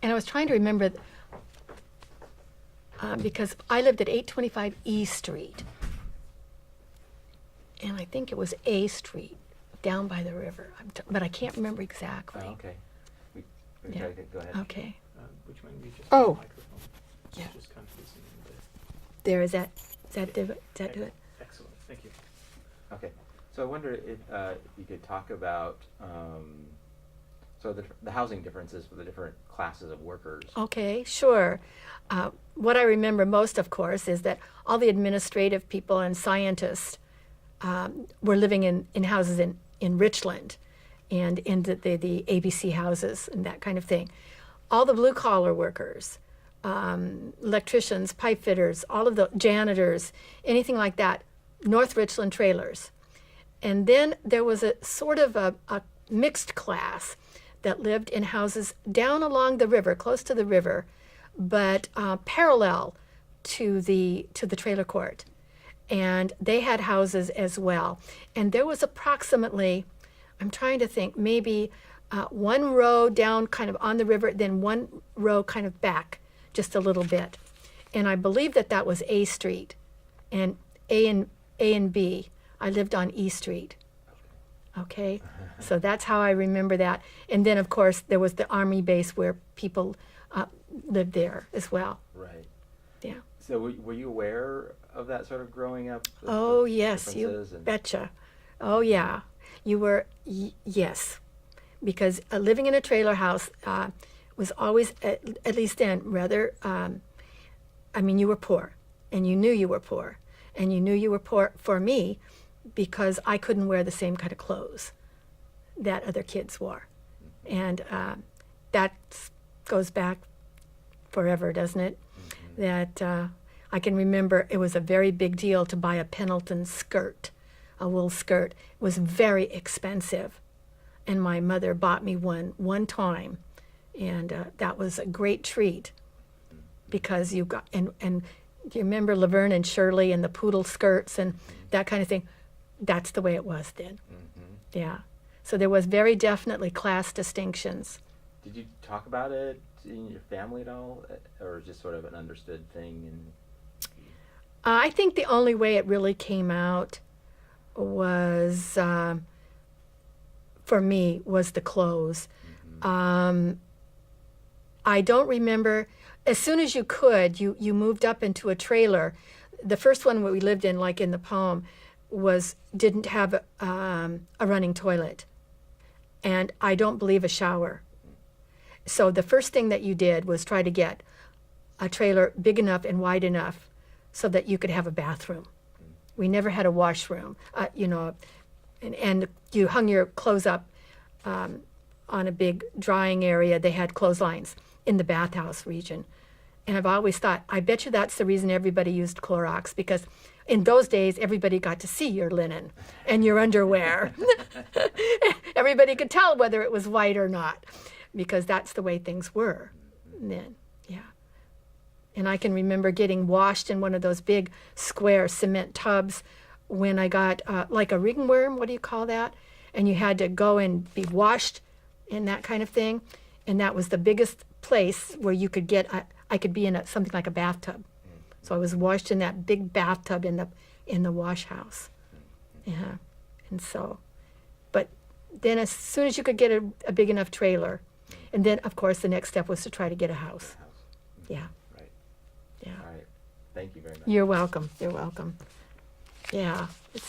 And I was trying to remember, because I lived at 825 E Street. And I think it was A Street, down by the river. But I can't remember exactly. Oh, okay. We Yeah. try to go ahead. Okay. Would you mind me just Oh. the microphone? Yeah. Just kind of listening to There, is that do it? Does that do it? Excellent, thank you. Okay. So I wonder if you could talk about so the housing differences for the different classes of workers. Okay, sure. What I remember most, of course, is that all the administrative people and scientists were living in houses in Richland and in the ABC houses and that kind of thing. All the blue-collar workers, electricians, pipe fitters, all of the janitors, anything like that, North Richland trailers. And then there was a sort of a mixed class that lived in houses down along the river, close to the river, but parallel to the trailer court. And they had houses as well. And there was approximately, I'm trying to think, maybe one row down kind of on the river, then one row kind of back just a little bit. And I believe that was A Street. And A and B, I lived on E Street. Okay, so that's how I remember that. And then, of course, there was the Army base where people lived there as well. Right. Yeah. So were you aware of that sort of growing up? Oh, yes, you differences and- betcha. Oh, yeah. You were, yes. Because living in a trailer house was always, at least then, rather, you were poor. And you knew you were poor. And you knew you were poor for me because I couldn't wear the same kind of clothes that other kids wore. And that goes back forever, doesn't it? Mm-hmm. That I can remember it was a very big deal to buy a Pendleton skirt, a wool skirt. It was very expensive. And my mother bought me one time. And that was a great treat because you got, and do you remember Laverne and Shirley and the poodle skirts and that kind of thing? That's the way it was then. Mm-hmm. Yeah. So there was very definitely class distinctions. Did you talk about it in your family at all, or just sort of an understood thing? And I think the only way it really came out was, for me, was the clothes. Mm-hmm. I don't remember. As soon as you could, you moved up into a trailer. The first one we lived in, like in the Palm, didn't have a running toilet, and I don't believe a shower. So the first thing that you did was try to get a trailer big enough and wide enough so that you could have a bathroom. We never had a washroom, and you hung your clothes up on a big drying area. They had clotheslines in the bathhouse region. And I've always thought, I bet you that's the reason everybody used Clorox, because in those days, everybody got to see your linen and your underwear. Everybody could tell whether it was white or not, because that's the way things were then, yeah. And I can remember getting washed in one of those big square cement tubs when I got like a ringworm, what do you call that? And you had to go and be washed and that kind of thing. And that was the biggest place where you could get, I could be in something like a bathtub. So I was washed in that big bathtub in the wash house. Yeah. And so, but then as soon as you could get a big enough trailer, and then of course the next step was to try to get a house. Yeah. Right. Yeah. All right. Thank you very much. You're welcome. You're welcome. Yeah. It's